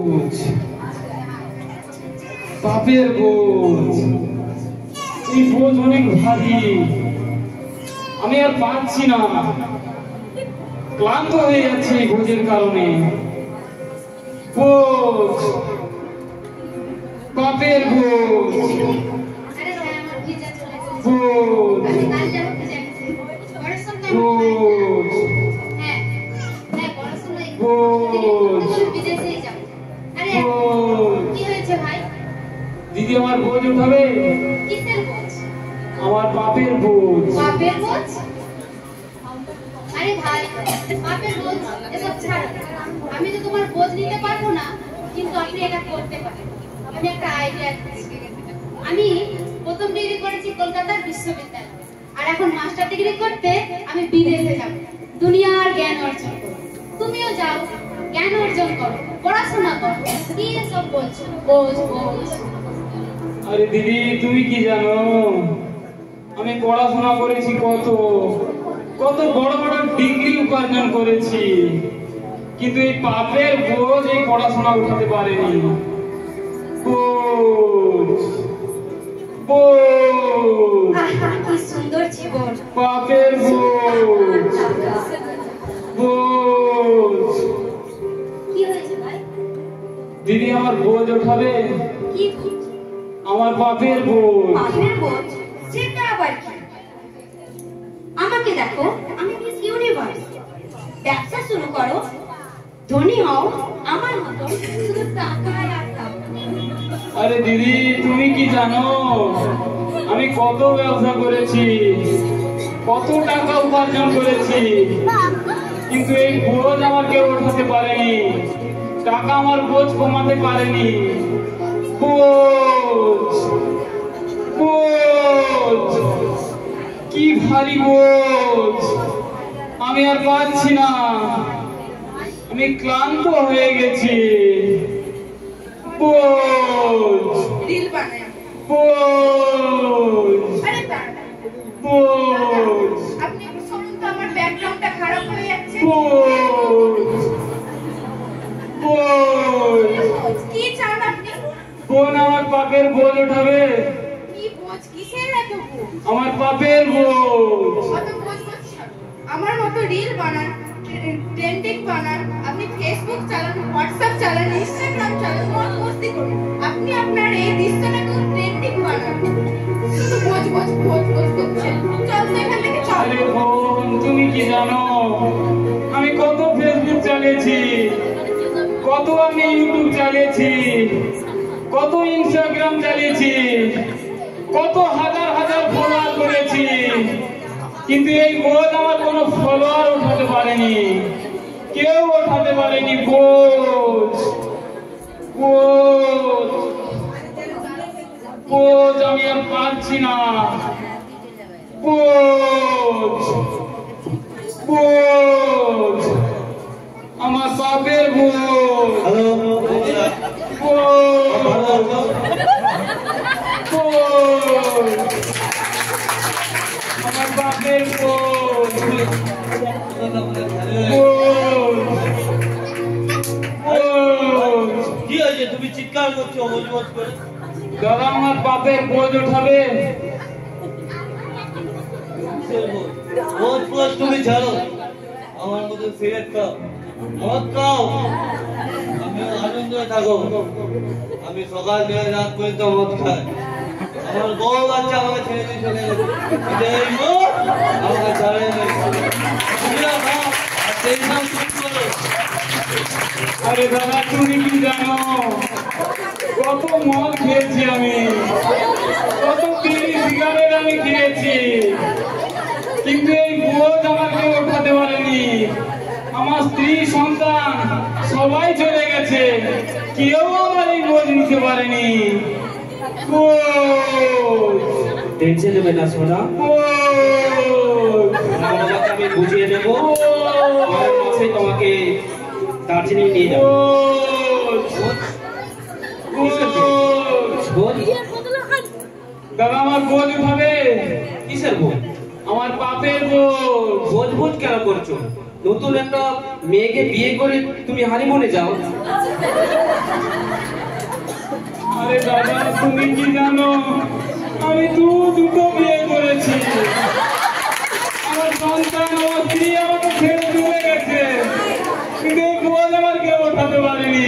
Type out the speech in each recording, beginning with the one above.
বোঝ, পাপের বোঝ। এই বোঝ অনেক ভারী, আমি আর পারছি না, ক্লান্ত হয়ে যাচ্ছে এই বোঝের কারণে। বোঝ, পাপের বোঝ, বোঝ, দিদি আমার বোঝ উঠাবে? আমার পাপের বোঝ। পাপের বোঝ? আরে ভাই, পাপের বোঝ এসব ছাড়ো। আমি তো তোমার বোঝ নিতে পারবো না, কিন্তু আপনি এটা করতে পারেন। আমি একটা আইডিয়া দিচ্ছি। আমি প্রথম ডিগ্রি করেছি কলকাতার বিশ্ববিদ্যালয়ে, আর এখন মাস্টার ডিগ্রি করতে আমি বিদেশে যাব, দুনিয়ার জ্ঞান অর্জন করব। তুমিও যাও, জ্ঞান অর্জন করো, পড়াশোনা করো। কি এসব বলছো? বোঝ বোঝ। আরে দিদি, তুমি কি জানো, আমি পড়াশোনা করেছি, কত কত বড় বড় ডিগ্রি উপার্জন করেছি, কিন্তু এই পাপের বোঝ এই পড়াশোনা উঠাতে পারেনি। বোঝ, বোঝ, কি সুন্দর জীবন। পাপের বোঝ, বোঝ। কি হয়েছে ভাই? দিদি আমার বোঝ ওঠাবে? কি? আমার পাপের বোঝ। পাপের বোঝ? সেটা আবার কি? আমাকে দেখো, আমি মিস ইউনিভার্স। ব্যবসা শুরু করো, ধনী হও, আমার মতো শুধু টাকায় আর টাকা। আরে দিদি, তুমি কি জানো, আমি কত ব্যবসা করেছি, কত টাকা উপার্জন করেছি, কিন্তু এই বোঝ আমার কেউ ওঠাতে পারেনি, টাকা আমার বোঝ কমাতে পারেনি। বোঝ, বোঝ, কি ভারী বোঝ, আমি আর পারছি না, আমি ক্লান্ত হয়ে গেছি। বোঝ, রিল বানাই। বোঝ, আরে দাঁড়া, বোঝ, আপনি একটু শুনুন তো, আমার ব্যাকগ্রাউন্ডটা খারাপ হয়ে যাচ্ছে। বোঝ, বোঝ। কি চান আপনি? বোন আমার পাপের বোঝ ওঠাবে? কি বোঝ? কিসের এত বোঝ? আমার পাপের বোঝ। অত বোঝ করছেন? আমার মতো রিল বানান, ট্রেন্ডিং বানান, আপনি ফেসবুক চালান, হোয়াটসঅ্যাপ চালান, ইনস্টাগ্রাম চালান, মত মস্তি করুন। আপনি আপনার এই দৃশ্যটাকে ট্রেন্ডিং বানান। শুধু বোঝ বোঝ বোঝ বোঝ করছেন। চল তো এখান থেকে চল। আরে বোন, তুমি কি জানো, আমি কত ফেসবুক চালিয়েছি, কত আমি ইউটিউব চালিয়েছি, কত ইনস্টাগ্রাম চালিয়েছি, কত হাজার হাজার ফলোয়ার করেছি, কিন্তু এই বোঝ আমার কোনো ফলোয়ার উঠাতে পারেনি, কেউ উঠাতে পারেনি। বোঝ, বোঝ, বোঝ, আমি আর পারছি না। বোঝ, বোঝ, আমার বাপের বোঝ। হ্যালো, বোঝ, বোঝ, আমার বাপের বোঝ। কি হয়েছে? তুমি চিৎকার করছো বোঝ বোঝ করে? দাদা, আমার বাপের বোঝ ওঠাবে? বোঝ বোঝ তুমি ছাড়ো, আমার মতো সিগারেট খাও, মদ খাও, আমি আনন্দে থাকো। আমি সকাল থেকে রাত পর্যন্ত মদ খাই, আমার বউ বাচ্চা আমাকে ছেড়ে দিয়ে চলে গেছে, এই মদ আমাকে ছাড়ে নেই। তুমিও খাও আর সেই নাম শুরু করো। আরে দাদা, তুমি কি জানো, কত মদ খেয়েছি আমি, কত বিড়ি সিগারেট আমি খেয়েছি, কিন্তু এই বোঝ আমাকে ওঠাতে পারেনি। আমার স্ত্রী সন্তান সবাই চলে গেছে, কেউ আমার এই বোঝ নিতে পারেনি। বোঝ, টেনশন নেবে না সোনা, বোঝ, বাবাকে আমি বুঝিয়ে দেবো, আর মাসে তোমাকে দার্জিলিং নিয়ে যাবো। বোঝ, দাদা, আমার বোঝ উঠাবে? কিসের বোঝ? আমার পাপের বোঝ। বোঝ বোঝ কেন করছো? নতুন একটা মেয়েকে বিয়ে করে তুমি হানিমুনে যাও। আরে দাদা তুমি কি জানো আমি দুটো বিয়ে করেছি। আমার সন্তান আমার স্ত্রী আমাকে ছেড়ে চলে গেছে, কিন্তু এই বোঝ আমার কেউ ওঠাতে পারেনি।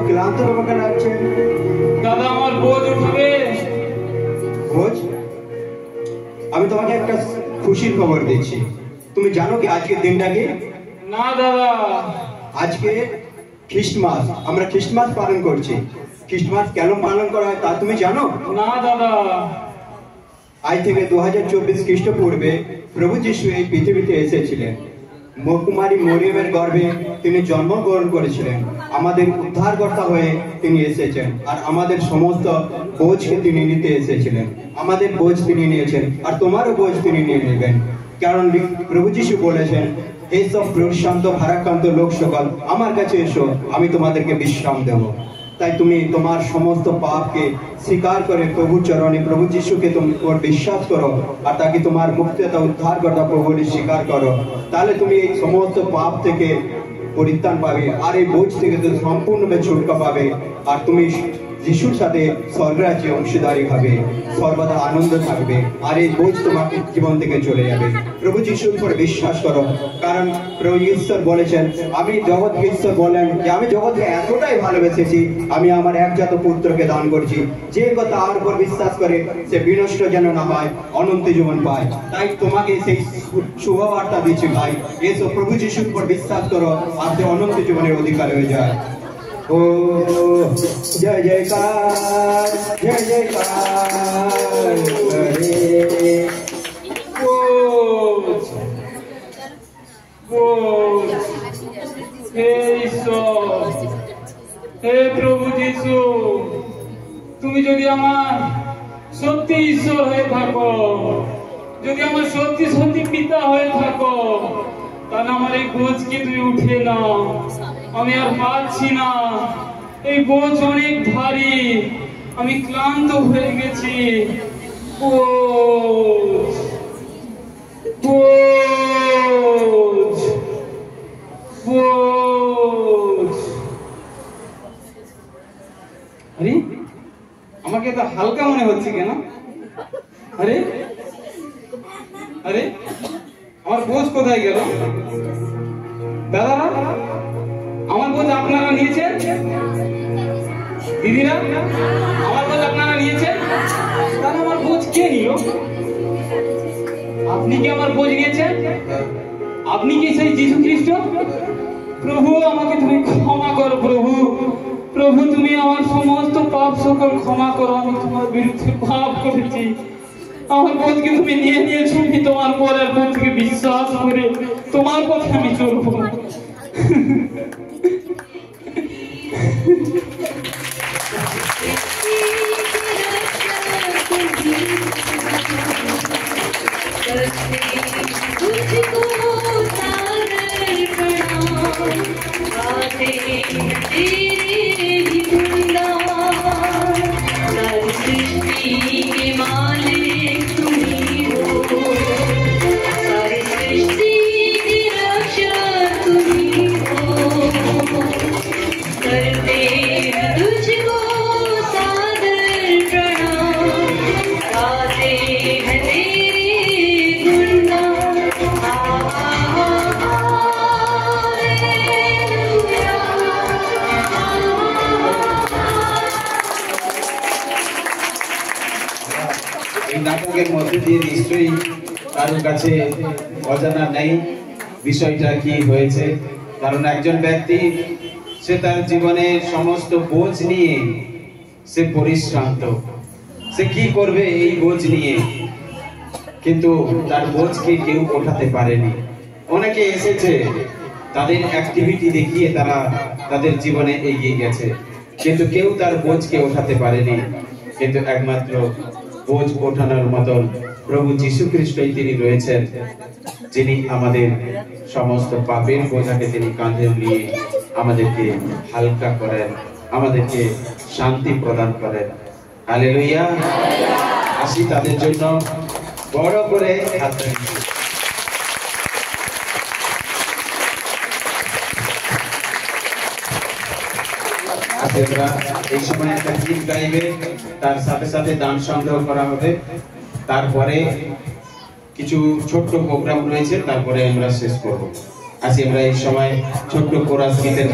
ক্লান্ত তোমাকে লাগছে দাদা আমার বোঝ উঠবে। বোঝ? আমি তোমাকে একটা খুশির খবর দিচ্ছি। তুমি জানো কি আজকের দিনটা কি? না দাদা। আজকে খ্রিস্টমাস, আমরা খ্রিস্টমাস পালন করছি। খ্রিস্টমাস কেন পালন করা হয় তা তুমি জানো? না দাদা। আজ থেকে 2024 খ্রিস্টপূর্বে প্রভু যিশু এই পৃথিবীতে এসেছিলেন। কুমারী মরিয়মের গর্ভে তিনি জন্মগ্রহণ করেছিলেন। আমাদের উদ্ধারকর্তা হয়ে তিনি এসেছেন, আর আমাদের সমস্ত বোঝকে তিনি নিতে এসেছিলেন। আমাদের বোঝ তিনি নিয়েছেন, আর তোমারও বোঝ তিনি নিয়ে নেবেন। কারণ প্রভু যিশু বলেছেন, এই সব প্রশান্ত ভারাক্রান্ত লোক সকল আমার কাছে এসো, আমি তোমাদেরকে বিশ্রাম দেব। তাই তুমি তোমার সমস্ত পাপকে স্বীকার করে প্রভুর চরণে প্রভু যিশুকে তুমি বিশ্বাস করো, আর তাকে তোমার মুক্তিদাতা উদ্ধারকর্তা প্রভু বলে স্বীকার করো। তাহলে তুমি এই সমস্ত পাপ থেকে পরিত্রাণ পাবে, আর এই বোঝ থেকে তুমি সম্পূর্ণভাবে ছুটকা পাবে, আর তুমি যিশুর সাথে স্বর্গরাজ্যে অংশীদারি হবে, সর্বদা আনন্দ থাকবে, আর এই বোঝ তোমাকে জীবন থেকে চলে যাবে। প্রভু যিশুর উপর বিশ্বাস করো, কারণ প্রভু ঈশ্বর বলেছেন, আমি জগৎকে ঈশ্বর বলেন যে আমি জগৎকে এতটাই ভালোবেসেছি, আমি আমার একজাত পুত্রকে দান করছি, যে কথা তার উপর বিশ্বাস করে সে বিনষ্ট যেন না হয়, অনন্ত জীবন পায়। তাই তোমাকে সেই শুভবার্তা দিচ্ছি ভাই, এসো প্রভু যিশুর উপর বিশ্বাস করো, আর সে অনন্ত জীবনের অধিকার হয়ে যায়। ओ जय जयकार जय जयकार करे হে ঈশ্বর, হে প্রভু যিশু, তুমি যদি আমার সত্যি ঈশ্বর হয়ে থাকো, যদি আমার সত্যি সত্যি পিতা হয়ে থাকো, তাহলে আমার এই বোঝকে তুমি উঠে নাও। আমি আর পারছি না, এই বোঝ অনেক ভারী, আমি ক্লান্ত হয়ে গেছি। বোঝ বোঝ বোঝ। আরে আমাকে তো হালকা মনে হচ্ছে কেন? আরে আরে আমার বোঝ কোথায় গেল? দাদারা, আমার বোঝ আপনারা নিয়েছেন? দিদিরা, আমার বোঝ আপনারা নিয়েছেন? তাহলে আমার বোঝ কে নিল? আপনি কি আমার বোঝ নিয়েছেন? আপনি কি সেই যীশু খ্রিস্ট? প্রভু আমাকে তুমি ক্ষমা করো প্রভু। প্রভু তুমি আমার সমস্ত পাপ সকল ক্ষমা করো, আমি তোমার বিরুদ্ধে পাপ করেছি। আমার বোঝকে তুমি নিয়ে নিয়েছো, আমি তোমার পরের বোঝ থেকে বিশ্বাস করে তোমার পথে আমি চলবো। নাটকের মধ্যে দিয়ে নিশ্চয়ই কারোর কাছে অজানা নেই বিষয়টা কি হয়েছে। কারণ একজন ব্যক্তি সে তার জীবনের সমস্ত বোঝ নিয়ে সে পরিশ্রান্ত, সে কি করবে এই বোঝ নিয়ে, কিন্তু তার বোঝকে কেউ ওঠাতে পারেনি। অনেকে এসেছে, তাদের অ্যাক্টিভিটি দেখিয়ে তারা তাদের জীবনে এগিয়ে গেছে, কিন্তু কেউ তার বোঝকে ওঠাতে পারেনি। কিন্তু একমাত্র বোঝ ওঠানোর মতন প্রভু যীশু খ্রিস্টই তিনি রয়েছেন, যিনি আমাদের সমস্ত পাপের বোঝাকে তিনি কাঁধে নিয়ে আমাদেরকে হালকা করেন, আমাদেরকে শান্তি প্রদান করেন। হালেলুয়া। আসি তাদের জন্য বড় করে হাততালি। এই সময় একটা গীত গাইবে, তার সাথে সাথে দান সংগ্রহ করা হবে, তারপরে কিছু ছোট্ট প্রোগ্রাম রয়েছে, তারপরে আমরা শেষ করব। আজ আমরা এই সময় ছোট্ট কোরাস গীতের